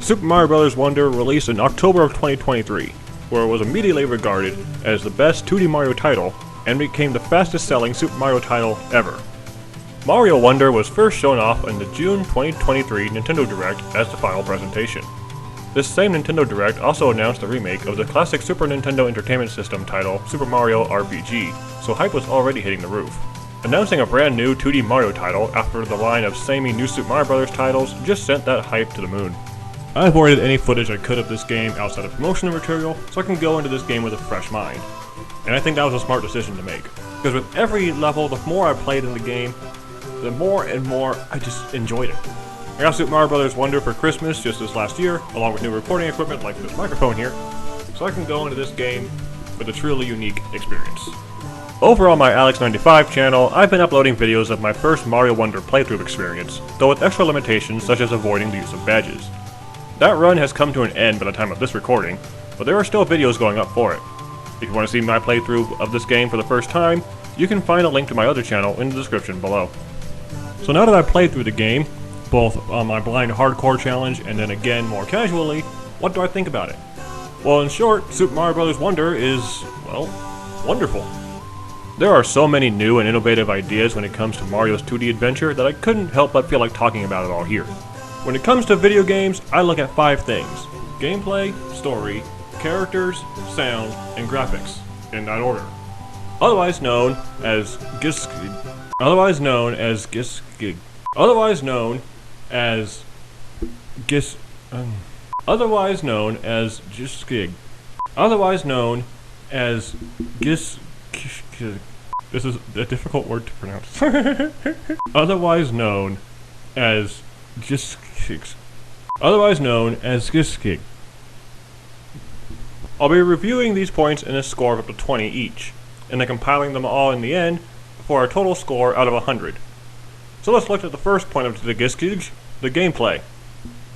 Super Mario Bros. Wonder released in October of 2023, where it was immediately regarded as the best 2D Mario title and became the fastest selling Super Mario title ever. Mario Wonder was first shown off in the June 2023 Nintendo Direct as the final presentation. This same Nintendo Direct also announced the remake of the classic Super Nintendo Entertainment System title Super Mario RPG, so hype was already hitting the roof. Announcing a brand new 2D Mario title after the line of samey new Super Mario Bros. Titles just sent that hype to the moon. I avoided any footage I could of this game outside of promotional material so I can go into this game with a fresh mind. And I think that was a smart decision to make, because with every level, the more I played in the game, the more and more I just enjoyed it. I got Super Mario Bros. Wonder for Christmas just this last year, along with new recording equipment like this microphone here, so I can go into this game with a truly unique experience. Over on my Alex95 channel, I've been uploading videos of my first Mario Wonder playthrough experience, though with extra limitations such as avoiding the use of badges. That run has come to an end by the time of this recording, but there are still videos going up for it. If you want to see my playthrough of this game for the first time, you can find a link to my other channel in the description below. So now that I've played through the game, both on my blind hardcore challenge and then again more casually, what do I think about it? Well, in short, Super Mario Bros. Wonder is, well, wonderful. There are so many new and innovative ideas when it comes to Mario's 2D adventure that I couldn't help but feel like talking about it all here. When it comes to video games, I look at 5 things: gameplay, story, characters, sound, and graphics, in that order. Otherwise known as Otherwise known as this is a difficult word to pronounce. Otherwise known as I'll be reviewing these points in a score of up to 20 each, and then compiling them all in the end for a total score out of 100. So let's look at the first point of the gameplay.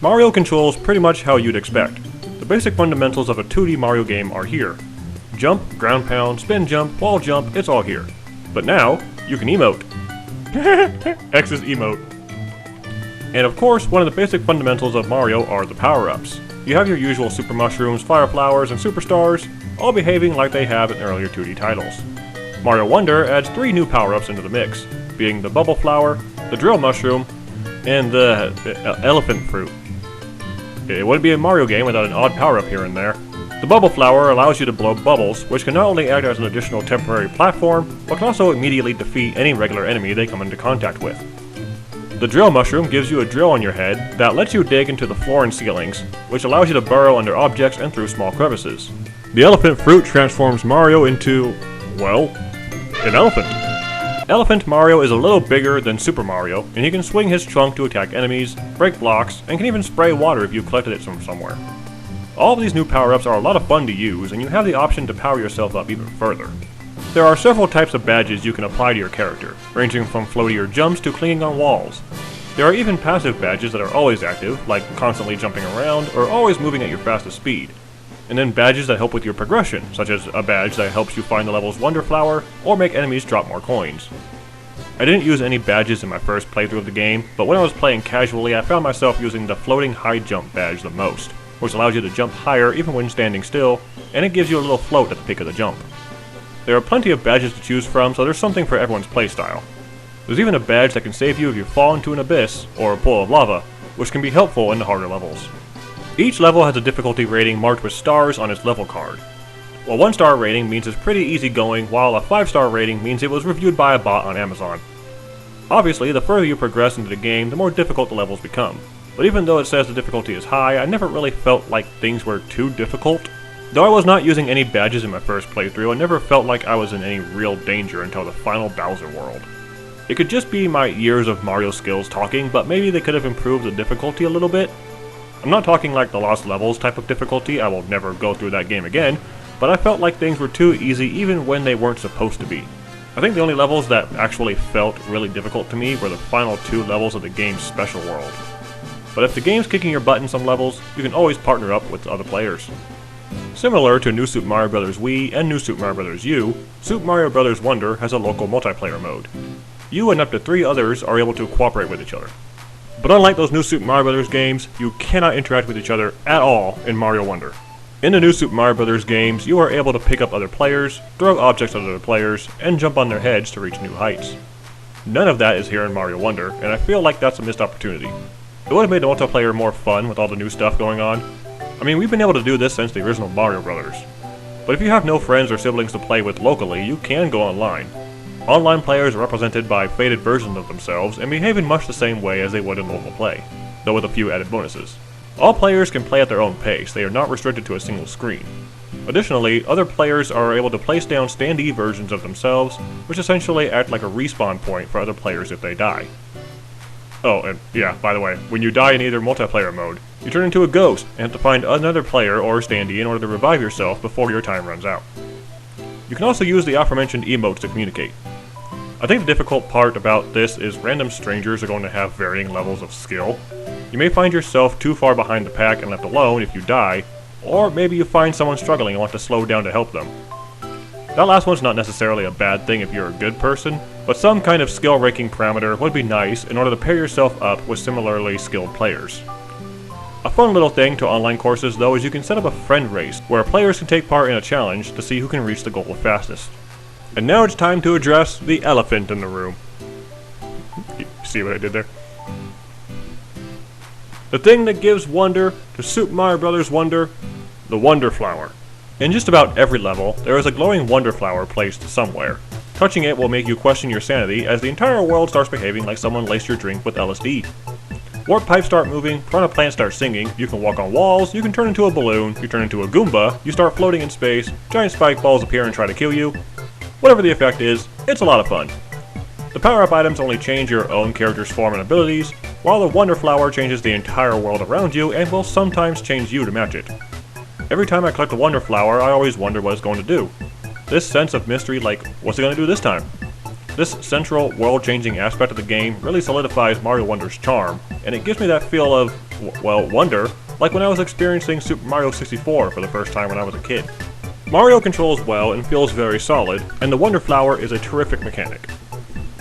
Mario controls pretty much how you'd expect. The basic fundamentals of a 2D Mario game are here. Jump, ground pound, spin jump, wall jump, it's all here. But now, you can emote. X is emote. And of course, one of the basic fundamentals of Mario are the power-ups. You have your usual Super Mushrooms, Fire Flowers, and Superstars, all behaving like they have in earlier 2D titles. Mario Wonder adds 3 new power-ups into the mix, being the Bubble Flower, the Drill Mushroom, and the Elephant Fruit. It wouldn't be a Mario game without an odd power-up here and there. The Bubble Flower allows you to blow bubbles, which can not only act as an additional temporary platform, but can also immediately defeat any regular enemy they come into contact with. The Drill Mushroom gives you a drill on your head that lets you dig into the floor and ceilings, which allows you to burrow under objects and through small crevices. The Elephant Fruit transforms Mario into, well, an elephant. Elephant Mario is a little bigger than Super Mario, and he can swing his trunk to attack enemies, break blocks, and can even spray water if you collected it from somewhere. All of these new power-ups are a lot of fun to use, and you have the option to power yourself up even further. There are several types of badges you can apply to your character, ranging from floatier jumps to clinging on walls. There are even passive badges that are always active, like constantly jumping around or always moving at your fastest speed. And then badges that help with your progression, such as a badge that helps you find the level's Wonder Flower or make enemies drop more coins. I didn't use any badges in my first playthrough of the game, but when I was playing casually I found myself using the floating high jump badge the most, which allows you to jump higher even when standing still, and it gives you a little float at the peak of the jump. There are plenty of badges to choose from, so there's something for everyone's playstyle. There's even a badge that can save you if you fall into an abyss or a pool of lava, which can be helpful in the harder levels. Each level has a difficulty rating marked with stars on its level card. A 1-star rating means it's pretty easy going, while a 5-star rating means it was reviewed by a bot on Amazon. Obviously, the further you progress into the game, the more difficult the levels become. But even though it says the difficulty is high, I never really felt like things were too difficult. Though I was not using any badges in my first playthrough, I never felt like I was in any real danger until the final Bowser world. It could just be my years of Mario skills talking, but maybe they could have improved the difficulty a little bit. I'm not talking like the Lost Levels type of difficulty, I will never go through that game again, but I felt like things were too easy even when they weren't supposed to be. I think the only levels that actually felt really difficult to me were the final 2 levels of the game's special world. But if the game's kicking your butt in some levels, you can always partner up with other players. Similar to New Super Mario Bros. Wii and New Super Mario Bros. U, Super Mario Bros. Wonder has a local multiplayer mode. You and up to 3 others are able to cooperate with each other. But unlike those new Super Mario Bros. Games, you cannot interact with each other at all in Mario Wonder. In the new Super Mario Bros. Games, you are able to pick up other players, throw objects at other players, and jump on their heads to reach new heights. None of that is here in Mario Wonder, and I feel like that's a missed opportunity. It would have made the multiplayer more fun with all the new stuff going on. I mean, we've been able to do this since the original Mario Brothers. But if you have no friends or siblings to play with locally, you can go online. Online players are represented by faded versions of themselves and behave in much the same way as they would in local play, though with a few added bonuses. All players can play at their own pace, they are not restricted to a single screen. Additionally, other players are able to place down standee versions of themselves, which essentially act like a respawn point for other players if they die. Oh, and yeah, by the way, when you die in either multiplayer mode, you turn into a ghost and have to find another player or standee in order to revive yourself before your time runs out. You can also use the aforementioned emotes to communicate. I think the difficult part about this is random strangers are going to have varying levels of skill. You may find yourself too far behind the pack and left alone if you die, or maybe you find someone struggling and want to slow down to help them. That last one's not necessarily a bad thing if you're a good person, but some kind of skill ranking parameter would be nice in order to pair yourself up with similarly skilled players. A fun little thing to online courses though is you can set up a friend race where players can take part in a challenge to see who can reach the goal fastest. And now it's time to address the elephant in the room. You see what I did there? The thing that gives wonder to Super Mario Bros. Wonder, the Wonder Flower. In just about every level, there is a glowing Wonder Flower placed somewhere. Touching it will make you question your sanity as the entire world starts behaving like someone laced your drink with LSD. Warp pipes start moving, piranha plants start singing, you can walk on walls, you can turn into a balloon, you turn into a Goomba, you start floating in space, giant spike balls appear and try to kill you. Whatever the effect is, it's a lot of fun. The power-up items only change your own character's form and abilities, while the Wonder Flower changes the entire world around you and will sometimes change you to match it. Every time I collect a Wonder Flower, I always wonder what it's going to do. This sense of mystery, like, what's it going to do this time? This central, world-changing aspect of the game really solidifies Mario Wonder's charm, and it gives me that feel of, well, wonder, like when I was experiencing Super Mario 64 for the first time when I was a kid. Mario controls well and feels very solid, and the Wonder Flower is a terrific mechanic.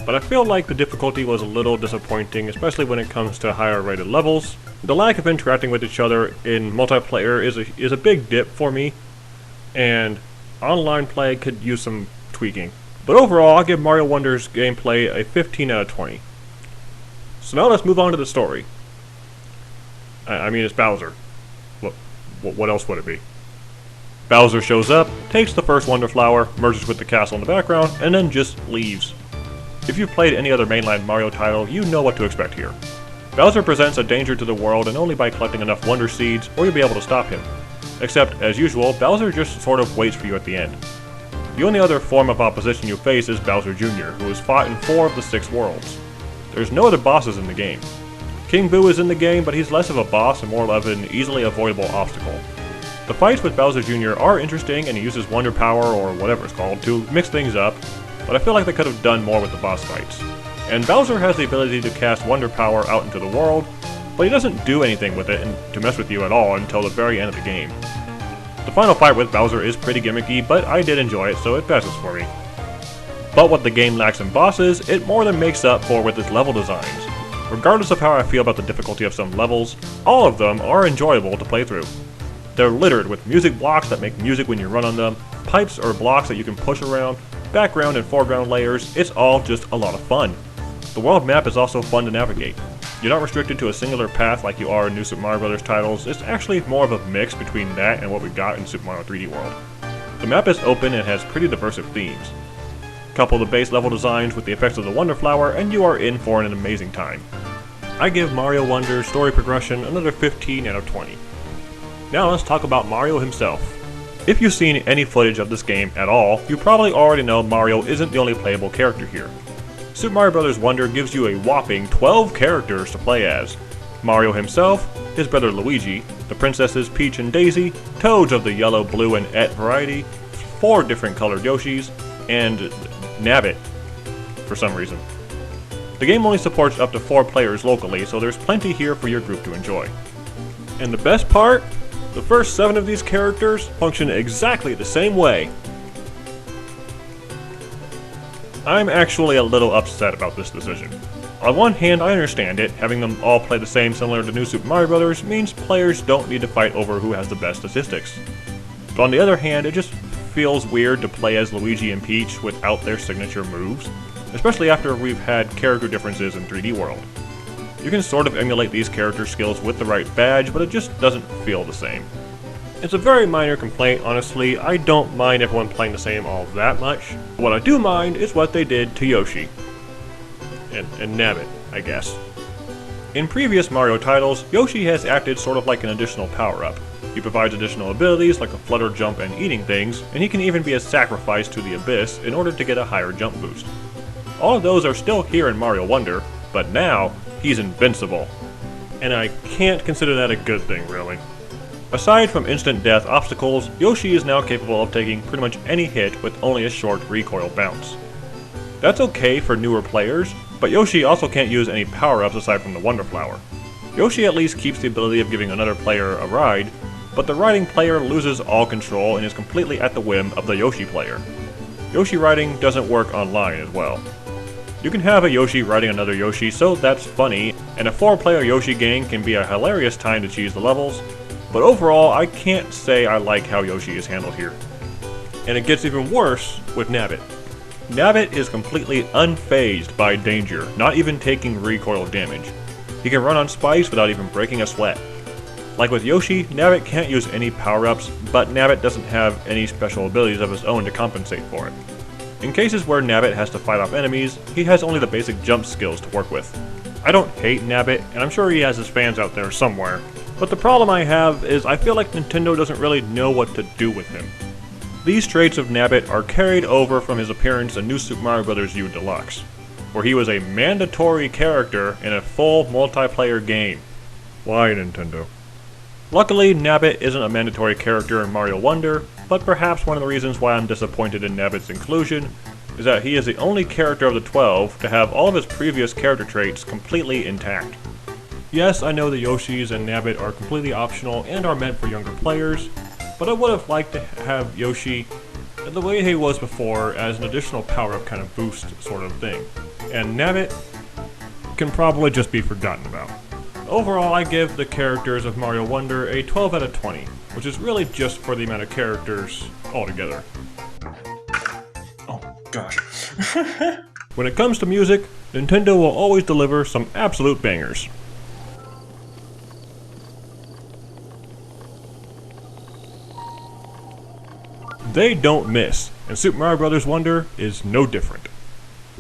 But I feel like the difficulty was a little disappointing, especially when it comes to higher rated levels. The lack of interacting with each other in multiplayer is a big dip for me, and online play could use some tweaking. But overall, I'll give Mario Wonder's gameplay a 15 out of 20. So now let's move on to the story. I mean, it's Bowser. What else would it be? Bowser shows up, takes the first Wonder Flower, merges with the castle in the background, and then just leaves. If you've played any other mainline Mario title, you know what to expect here. Bowser presents a danger to the world and only by collecting enough Wonder Seeds will you be able to stop him. Except, as usual, Bowser just sort of waits for you at the end. The only other form of opposition you face is Bowser Jr., who has fought in 4 of the 6 worlds. There's no other bosses in the game. King Boo is in the game, but he's less of a boss and more of an easily avoidable obstacle. The fights with Bowser Jr. are interesting and he uses Wonder Power, or whatever it's called, to mix things up, but I feel like they could have done more with the boss fights. And Bowser has the ability to cast Wonder Power out into the world, but he doesn't do anything with it to mess with you at all until the very end of the game. The final fight with Bowser is pretty gimmicky, but I did enjoy it, so it passes for me. But what the game lacks in bosses, it more than makes up for with its level designs. Regardless of how I feel about the difficulty of some levels, all of them are enjoyable to play through. They're littered with music blocks that make music when you run on them, pipes or blocks that you can push around, background and foreground layers, it's all just a lot of fun. The world map is also fun to navigate. You're not restricted to a singular path like you are in new Super Mario Bros. Titles, it's actually more of a mix between that and what we got in Super Mario 3D World. The map is open and has pretty diverse themes. Couple the base level designs with the effects of the Wonder Flower and you are in for an amazing time. I give Mario Wonder's story progression another 15 out of 20. Now let's talk about Mario himself. If you've seen any footage of this game at all, you probably already know Mario isn't the only playable character here. Super Mario Bros. Wonder gives you a whopping 12 characters to play as. Mario himself, his brother Luigi, the princesses Peach and Daisy, Toads of the yellow, blue, and Et variety, 4 different colored Yoshis, and Nabbit, for some reason. The game only supports up to 4 players locally, so there's plenty here for your group to enjoy. And the best part? The first 7 of these characters function exactly the same way. I'm actually a little upset about this decision. On one hand, I understand it. Having them all play the same similar to New Super Mario Bros. Means players don't need to fight over who has the best statistics. But on the other hand, it just feels weird to play as Luigi and Peach without their signature moves, especially after we've had character differences in 3D World. You can sort of emulate these character skills with the right badge, but it just doesn't feel the same. It's a very minor complaint, honestly. I don't mind everyone playing the same all that much. What I do mind is what they did to Yoshi. And Nabbit, I guess. In previous Mario titles, Yoshi has acted sort of like an additional power-up. He provides additional abilities like a flutter jump and eating things, and he can even be a sacrifice to the Abyss in order to get a higher jump boost. All of those are still here in Mario Wonder, but now, he's invincible. And I can't consider that a good thing, really. Aside from instant death obstacles, Yoshi is now capable of taking pretty much any hit with only a short recoil bounce. That's okay for newer players, but Yoshi also can't use any power-ups aside from the Wonder Flower. Yoshi at least keeps the ability of giving another player a ride, but the riding player loses all control and is completely at the whim of the Yoshi player. Yoshi riding doesn't work online as well. You can have a Yoshi riding another Yoshi, so that's funny, and a 4-player Yoshi gang can be a hilarious time to cheese the levels, but overall I can't say I like how Yoshi is handled here. And it gets even worse with Nabbit. Nabbit is completely unfazed by danger, not even taking recoil damage. He can run on spikes without even breaking a sweat. Like with Yoshi, Nabbit can't use any power-ups, but Nabbit doesn't have any special abilities of his own to compensate for it. In cases where Nabbit has to fight off enemies, he has only the basic jump skills to work with. I don't hate Nabbit, and I'm sure he has his fans out there somewhere, but the problem I have is I feel like Nintendo doesn't really know what to do with him. These traits of Nabbit are carried over from his appearance in New Super Mario Bros. U Deluxe, where he was a mandatory character in a full multiplayer game. Why, Nintendo? Luckily, Nabbit isn't a mandatory character in Mario Wonder, but perhaps one of the reasons why I'm disappointed in Nabbit's inclusion is that he is the only character of the 12 to have all of his previous character traits completely intact. Yes, I know the Yoshis and Nabbit are completely optional and are meant for younger players, but I would have liked to have Yoshi the way he was before as an additional power-up kind of boost sort of thing. And Nabbit can probably just be forgotten about. Overall, I give the characters of Mario Wonder a 12 out of 20, which is really just for the amount of characters altogether. Oh, gosh. When it comes to music, Nintendo will always deliver some absolute bangers. They don't miss, and Super Mario Bros. Wonder is no different.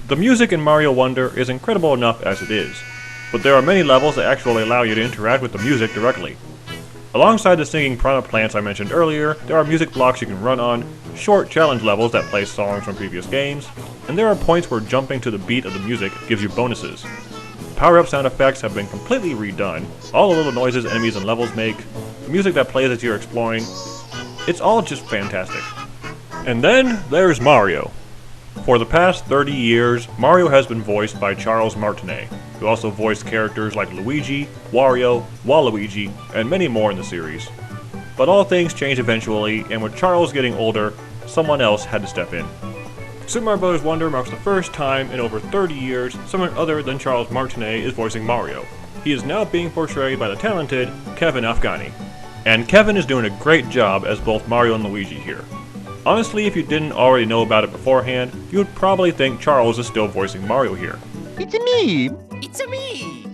The music in Mario Wonder is incredible enough as it is, but there are many levels that actually allow you to interact with the music directly. Alongside the singing piranha plants I mentioned earlier, there are music blocks you can run on, short challenge levels that play songs from previous games, and there are points where jumping to the beat of the music gives you bonuses. Power-up sound effects have been completely redone, all the little noises enemies and levels make, the music that plays as you're exploring, it's all just fantastic. And then there's Mario. For the past 30 years, Mario has been voiced by Charles Martinet, who also voiced characters like Luigi, Wario, Waluigi, and many more in the series. But all things change eventually, and with Charles getting older, someone else had to step in. Super Mario Bros. Wonder marks the first time in over 30 years someone other than Charles Martinet is voicing Mario. He is now being portrayed by the talented Kevin Afghani. And Kevin is doing a great job as both Mario and Luigi here. Honestly, if you didn't already know about it beforehand, you would probably think Charles is still voicing Mario here. It's a me! It's a me!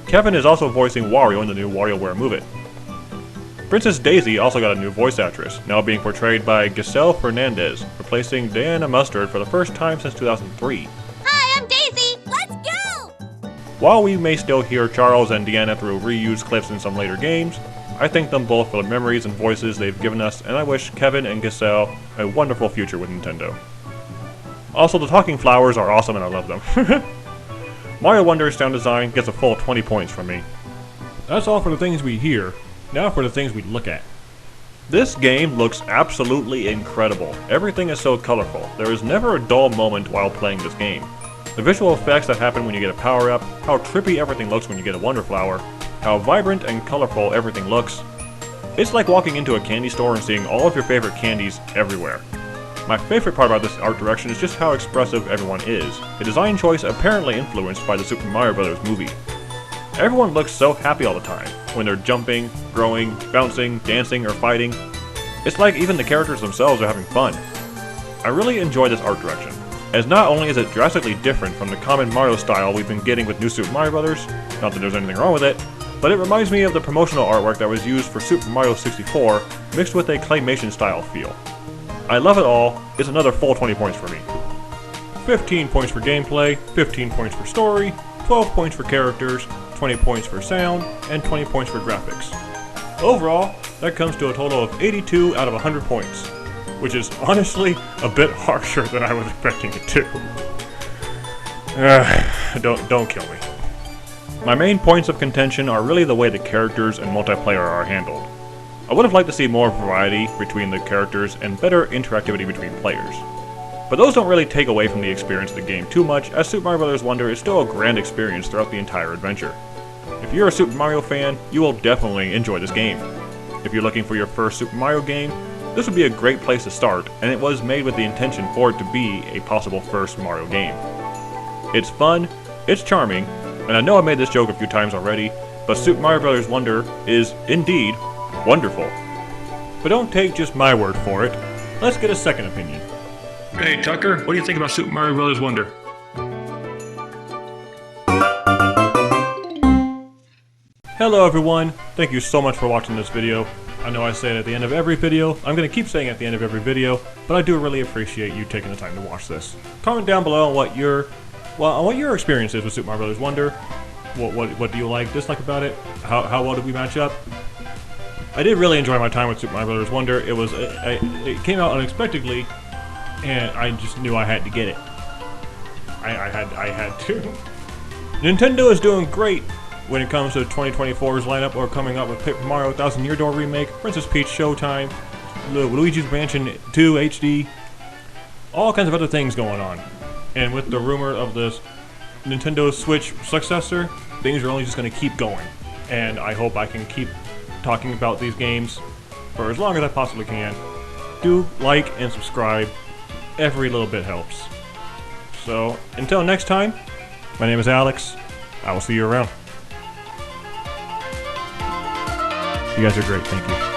Kevin is also voicing Wario in the new WarioWare Move It. Princess Daisy also got a new voice actress, now being portrayed by Giselle Fernandez, replacing Diana Mustard for the first time since 2003. Hi, I'm Daisy! Let's go! While we may still hear Charles and Deanna through reused clips in some later games, I thank them both for the memories and voices they've given us, and I wish Kevin and Giselle a wonderful future with Nintendo. Also, the talking flowers are awesome and I love them. Mario Wonder's sound design gets a full 20 points from me. That's all for the things we hear. Now for the things we look at. This game looks absolutely incredible. Everything is so colorful. There is never a dull moment while playing this game. The visual effects that happen when you get a power-up, how trippy everything looks when you get a Wonder Flower, how vibrant and colorful everything looks. It's like walking into a candy store and seeing all of your favorite candies everywhere. My favorite part about this art direction is just how expressive everyone is, a design choice apparently influenced by the Super Mario Bros. Movie. Everyone looks so happy all the time, when they're jumping, growing, bouncing, dancing, or fighting. It's like even the characters themselves are having fun. I really enjoy this art direction, as not only is it drastically different from the common Mario style we've been getting with New Super Mario Bros., not that there's anything wrong with it, but it reminds me of the promotional artwork that was used for Super Mario 64, mixed with a claymation style feel. I love it all. It's another full 20 points for me. 15 points for gameplay, 15 points for story, 12 points for characters, 20 points for sound, and 20 points for graphics. Overall, that comes to a total of 82 out of 100 points, which is honestly a bit harsher than I was expecting it to. Don't kill me. My main points of contention are really the way the characters and multiplayer are handled. I would have liked to see more variety between the characters and better interactivity between players. But those don't really take away from the experience of the game too much, as Super Mario Bros. Wonder is still a grand experience throughout the entire adventure. If you're a Super Mario fan, you will definitely enjoy this game. If you're looking for your first Super Mario game, this would be a great place to start, and it was made with the intention for it to be a possible first Mario game. It's fun, it's charming, and I know I made this joke a few times already, but Super Mario Bros. Wonder is, indeed, wonderful. But don't take just my word for it. Let's get a second opinion. Hey Tucker, what do you think about Super Mario Bros. Wonder? Hello everyone, thank you so much for watching this video. I know I say it at the end of every video, I'm going to keep saying it at the end of every video, but I do really appreciate you taking the time to watch this. Comment down below on what your experience is with Super Mario Bros. Wonder. What do you like, dislike about it? How well did we match up? I did really enjoy my time with Super Mario Bros. Wonder. It came out unexpectedly, and I just knew I had to get it. I had to. Nintendo is doing great when it comes to 2024's lineup, or coming up with Paper Mario 1000 Year Door Remake, Princess Peach Showtime, Luigi's Mansion 2 HD, all kinds of other things going on. And with the rumor of this Nintendo Switch successor, things are only just going to keep going. And I hope I can keep talking about these games for as long as I possibly can. Do like and subscribe. Every little bit helps. So, until next time, my name is Alex. I will see you around. You guys are great, thank you.